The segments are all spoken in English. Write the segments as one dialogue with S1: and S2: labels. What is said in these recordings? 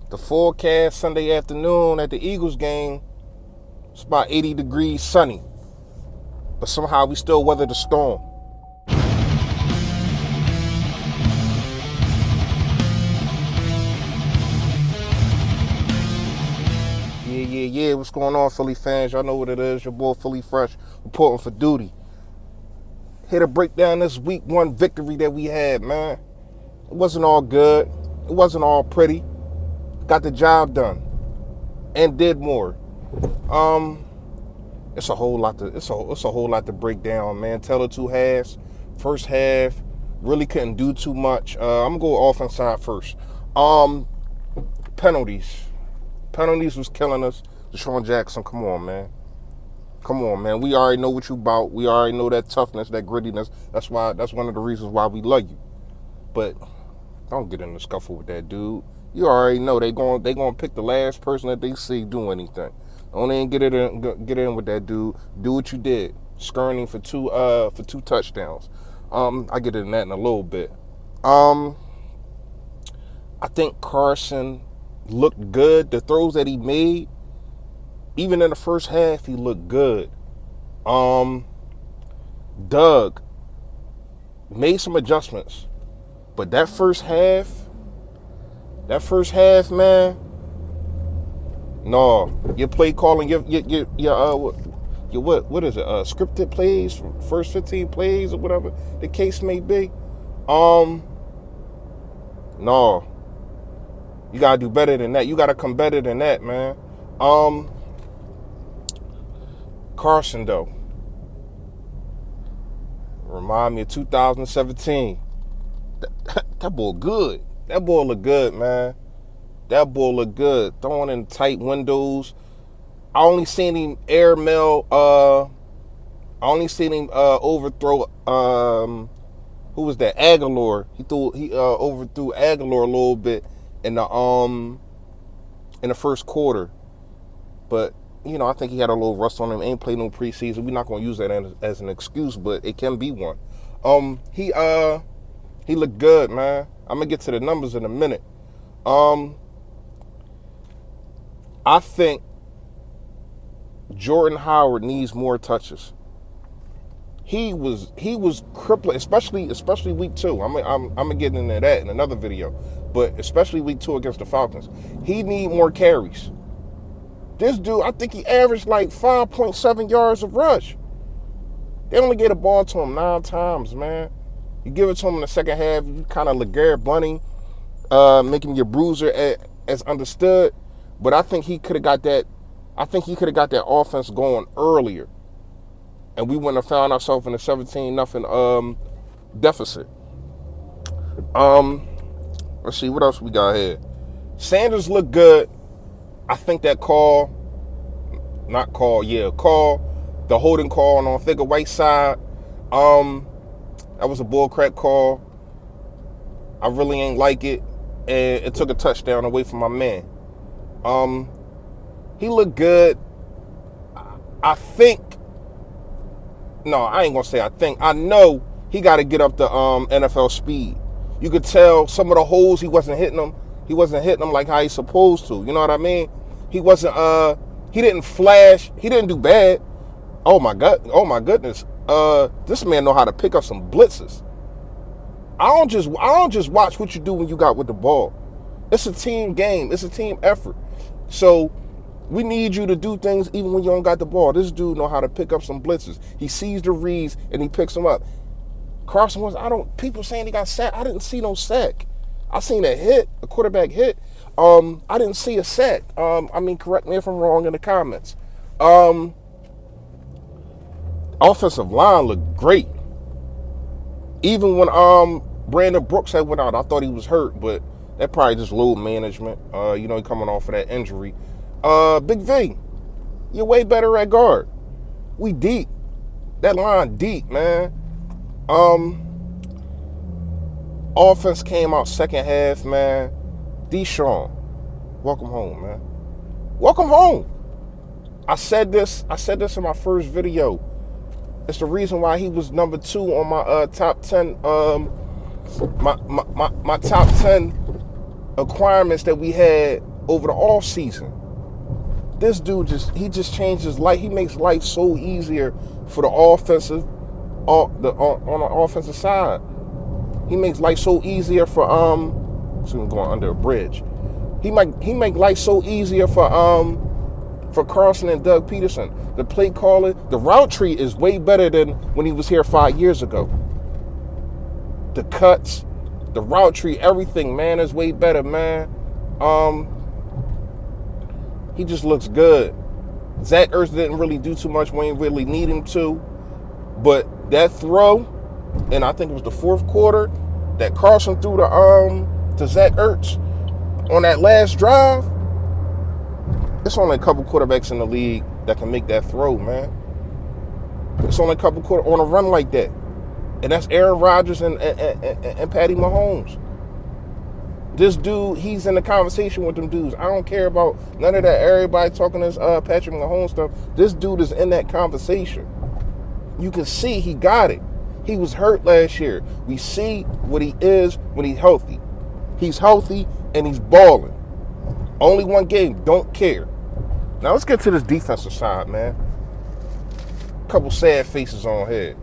S1: The forecast Sunday afternoon at the Eagles game, it's about 80 degrees sunny. But somehow we still weather the storm. Yeah. What's going on, Philly fans? Y'all know what it is. Your boy Philly Fresh, reporting for duty. Here to break down this week one victory that we had, man. It wasn't all good. It wasn't all pretty. Got the job done. And did more. It's a whole lot to break down, man. Tell the two halves. First half, really couldn't do too much. I'm gonna go offense side first. Penalties. Penalties was killing us. Deshaun Jackson, come on, man. Come on, man. We already know what you about. We already know that toughness, that grittiness. That's one of the reasons why we love you. But don't get in the scuffle with that dude. You already know they gonna pick the last person that they see do anything. Don't even get in with that dude. Do what you did. Skirting for two touchdowns. I get in that in a little bit. I think Carson looked good. The throws that he made, even in the first half, he looked good. Doug made some adjustments, but that first half, man, no, your play calling, your what is it? Scripted plays, first 15 plays or whatever the case may be. No, you gotta do better than that. You gotta come better than that, man. Carson though, remind me of 2017. That boy good. That boy look good, man. That boy look good. Throwing in tight windows. I only seen him overthrow. Who was that? Aguilar. He overthrew Aguilar a little bit in the first quarter, but I think he had a little rust on him. Ain't played no preseason. We're not gonna use that as an excuse, but it can be one. He looked good, man. I'm gonna get to the numbers in a minute. I think Jordan Howard needs more touches. He was crippling, especially week 2. I'm gonna get into that in another video, but especially week 2 against the Falcons, he need more carries. This dude, I think he averaged like 5.7 yards of rush. They only gave the ball to him 9 times, man. You give it to him in the second half, you kind of LeGarrette Bunting, making your bruiser as understood. But I think he could have got that. I think he could have got that offense going earlier, and we wouldn't have found ourselves in a 17-0 deficit. Let's see what else we got here. Sanders looked good. I think that call, the holding call on Figure Whiteside, that was a bullcrap call. I really ain't like it, and it took a touchdown away from my man. He looked good. I know he got to get up to NFL speed. You could tell some of the holes he wasn't hitting them. He wasn't hitting them like how he's supposed to. You know what I mean? He wasn't. He didn't flash. He didn't do bad. Oh my goodness. This man know how to pick up some blitzes. I don't just watch what you do when you got with the ball. It's a team game. It's a team effort. So we need you to do things even when you don't got the ball. This dude know how to pick up some blitzes. He sees the reads and he picks them up. Carson people saying he got sacked. I didn't see no sack. I seen a quarterback hit. I didn't see a sack. Correct me if I'm wrong in the comments. Offensive line looked great. Even when Brandon Brooks had went out, I thought he was hurt, but that probably just load management. He coming off of that injury. Big V, you're way better at guard. We deep. That line deep, man. Offense came out second half, man. Deshaun, welcome home, man. Welcome home. I said this in my first video. It's the reason why he was number 2 on my top 10 my top 10 acquirements that we had over the off season. This dude just changed his life. He makes life so easier for the offensive, on the offensive side. He makes life so easier for so I'm going under a bridge. He make life so easier for Carson and Doug Peterson. The play caller, the route tree is way better than when he was here 5 years ago. The cuts, the route tree, everything, man, is way better, man. He just looks good. Zach Ertz didn't really do too much when he really need him to. But that throw, and I think it was the fourth quarter, that Carson threw to Zach Ertz on that last drive, it's only a couple quarterbacks in the league that can make that throw, man. It's only a couple on a run like that. And that's Aaron Rodgers and Patty Mahomes. This dude, he's in the conversation with them dudes. I don't care about none of that. Everybody talking this Patrick Mahomes stuff. This dude is in that conversation. You can see he got it. He was hurt last year. We see what he is when he's healthy. He's healthy and he's balling. Only one game, don't care. Now let's get to this defensive side, man. Couple sad faces on here.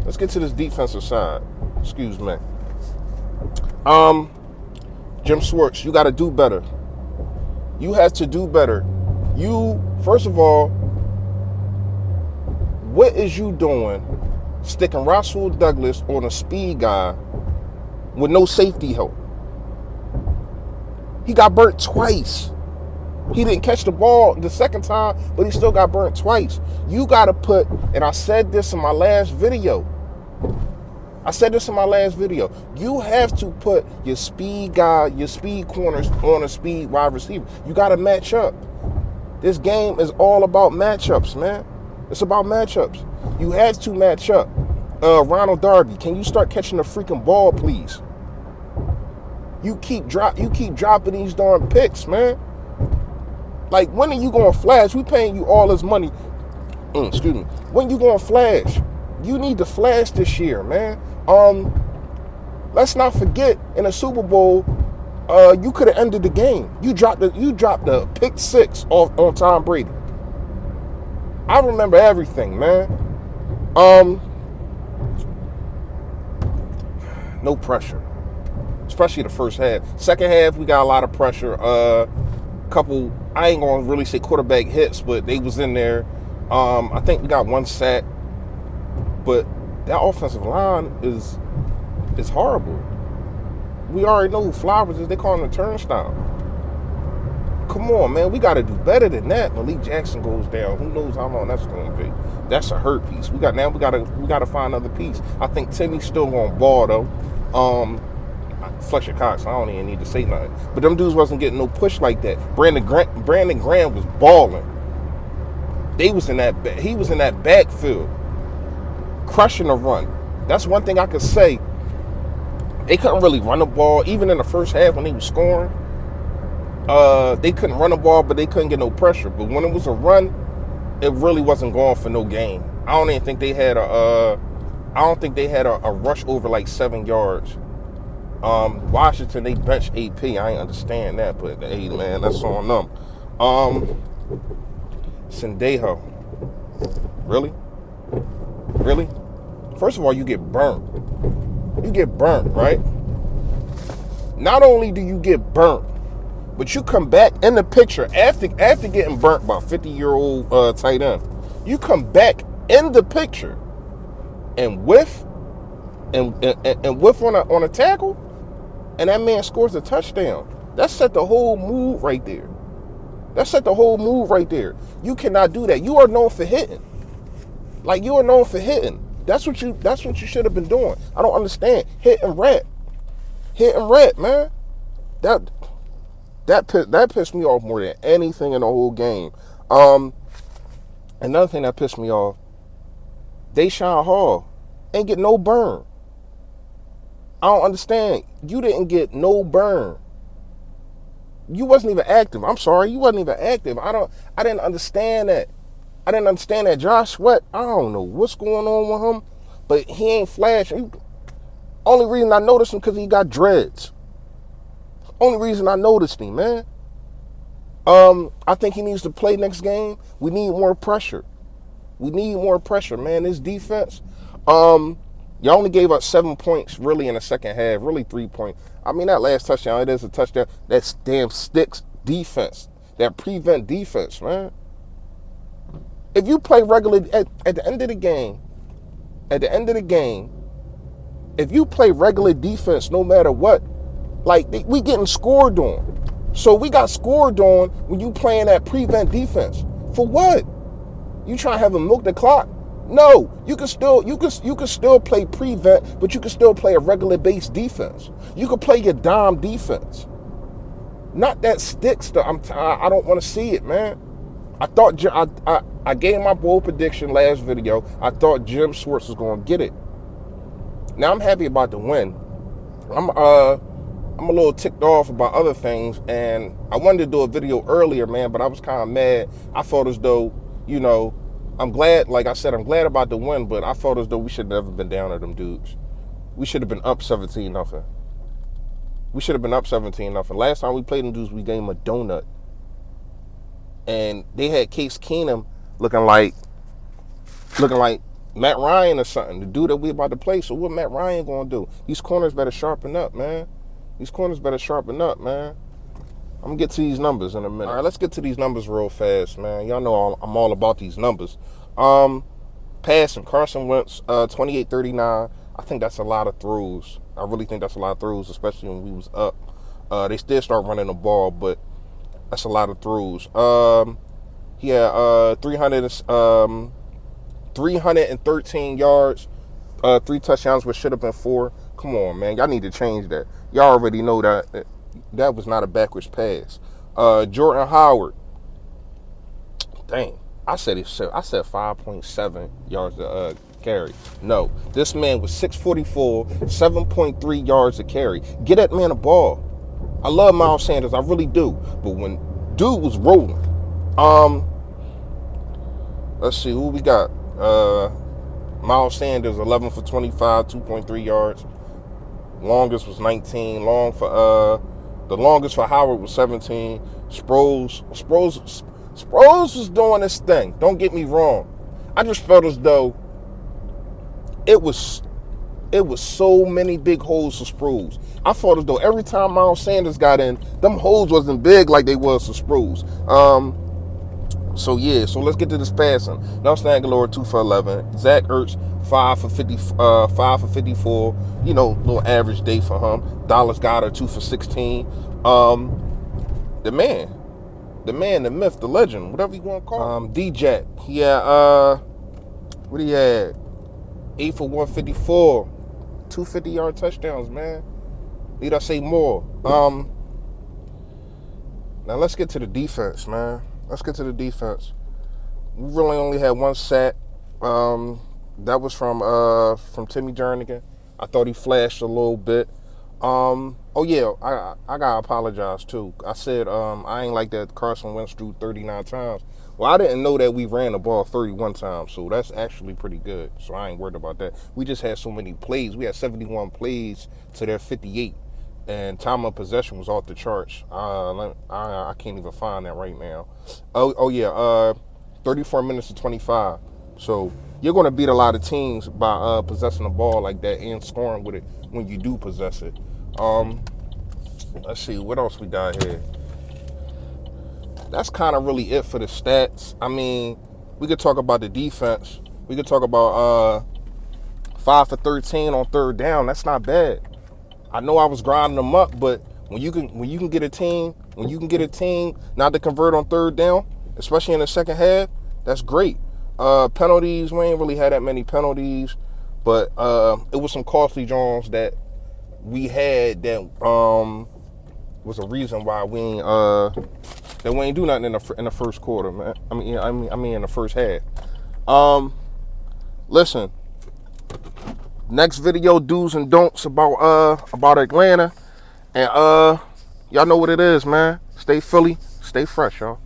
S1: Let's get to this defensive side. Excuse me. Jim Schwartz, you got to do better. You have to do better. You, first of all, what is you doing sticking Rasul Douglas on a speed guy with no safety help? He got burnt twice. He didn't catch the ball the second time, but he still got burnt twice. You got to put, and I said this in my last video. You have to put your speed guy, your speed corners on a speed wide receiver. You got to match up. This game is all about matchups, man. It's about matchups. You have to match up. Ronald Darby, can you start catching the freaking ball, please? You keep dropping these darn picks, man. Like, when are you going to flash? We paying you all this money. Excuse me. When you going to flash? You need to flash this year, man. Let's not forget, in the Super Bowl, you could have ended the game. You dropped the pick six on Tom Brady. I remember everything, man. No pressure, especially the first half. Second half, we got a lot of pressure. Couple, I ain't gonna really say quarterback hits, but they was in there. I think we got one sack, but that offensive line is horrible. We already know who Flowers is. They call him the turnstile. Come on, man. We got to do better than that. Malik Jackson goes down. Who knows how long that's going to be? That's a hurt piece. We got to find another piece. I think Timmy's still going to ball though. Fletcher Cox, I don't even need to say nothing. But them dudes wasn't getting no push like that. Brandon Graham was balling. He was in that backfield, crushing the run. That's one thing I could say. They couldn't really run the ball, even in the first half when they was scoring. They couldn't run the ball, but they couldn't get no pressure. But when it was a run, it really wasn't going for no gain. I don't think they had a rush over like 7 yards. Washington, they benched AP. I ain't understand that, but hey, man, that's on them. Sendejo. Really? First of all, you get burnt. Right? Not only do you get burnt, but you come back in the picture after getting burnt by a 50-year-old tight end. You come back in the picture and whiff on a tackle, and that man scores a touchdown. That set the whole move right there. You cannot do that. You are known for hitting. That's what you should have been doing. I don't understand. Hit and rat, man. That pissed me off more than anything in the whole game. Another thing that pissed me off, Deshaun Hall ain't get no burn. I don't understand. You didn't get no burn. You wasn't even active. I'm sorry, you wasn't even active. I didn't understand that. Josh Sweat, I don't know what's going on with him, but he ain't flashing. Only reason I noticed him because he got dreads. Only reason I noticed him, man. I think he needs to play next game. We need more pressure. We need more pressure, man. This defense, y'all only gave up 7 points really in the second half, really 3 points. I mean, that last touchdown, it is a touchdown. That's damn sticks defense, that prevent defense, man. If you play regular, at the end of the game, if you play regular defense, no matter what, like, we getting scored on. So we got scored on when you playing that prevent defense. For what? You trying to have a milk the clock? No, you can still play prevent, but you can still play a regular base defense. You can play your dime defense. Not that stick stuff. I don't want to see it, man. I thought I gave my bold prediction last video. I thought Jim Schwartz was going to get it. Now I'm happy about the win. I'm a little ticked off about other things, and I wanted to do a video earlier, man, but I was kind of mad. I felt as though, I'm glad, like I said, I'm glad about the win, but I felt as though we should have never been down at them dudes. We should have been up 17-0. We should have been up 17-0. Last time we played them dudes, we gave them a donut. And they had Case Keenum looking like Matt Ryan or something, the dude that we about to play. So what Matt Ryan gonna do? These corners better sharpen up, man. I'm gonna get to these numbers in a minute. All right, let's get to these numbers real fast, man. Y'all know I'm all about these numbers. Passing, Carson Wentz, 28-39. I think that's a lot of throws. I really think that's a lot of throws, especially when we was up. They still start running the ball, but that's a lot of throws. He had 313 yards, 3 touchdowns, which should have been 4. Come on, man. Y'all need to change that. Y'all already know that was not a backwards pass. Jordan Howard. Dang. I said 5.7 yards a carry. No. This man was 644, 7.3 yards a carry. Get that man a ball. I love Miles Sanders. I really do. But when dude was rolling, let's see who we got. Miles Sanders, 11 for 25, 2.3 yards. Longest was 19. The longest for Howard was 17. Sproles was doing his thing. Don't get me wrong. I just felt as though it was so many big holes for Sproles. I felt as though every time Miles Sanders got in, them holes wasn't big like they was for Sproles. So let's get to this passing. Nelson Aguilar, 2 for 11. Zach Ertz, 5 for 54. Little average day for him. Dallas Goedert, 2 for 16. The man, the myth, the legend, whatever you want to call him. D-Jack, he had, what he had? 8 for 154. 2 50-yard touchdowns, man. Need I say more? Now let's get to the defense, man. We really only had 1 sack. That was from Timmy Jernigan. I thought he flashed a little bit. I gotta apologize too. I said I ain't like that Carson Wentz threw 39 times. Well, I didn't know that we ran the ball 31 times, so that's actually pretty good. So I ain't worried about that. We just had so many plays. We had 71 plays to their 58. And time of possession was off the charts. I can't even find that right now. 34 minutes to 25. So you're going to beat a lot of teams by possessing the ball like that and scoring with it when you do possess it. Let's see, what else we got here? That's kind of really it for the stats. I mean, we could talk about the defense. We could talk about 5 for 13 on third down. That's not bad. I know I was grinding them up, but when you can get a team not to convert on third down, especially in the second half, that's great. Penalties, we ain't really had that many penalties, but it was some costly drones that we had that was a reason why we ain't do nothing in the first quarter, man. I mean in the first half. Listen. Next video, do's and don'ts about Atlanta. And y'all know what it is, man. Stay Philly, stay fresh, y'all.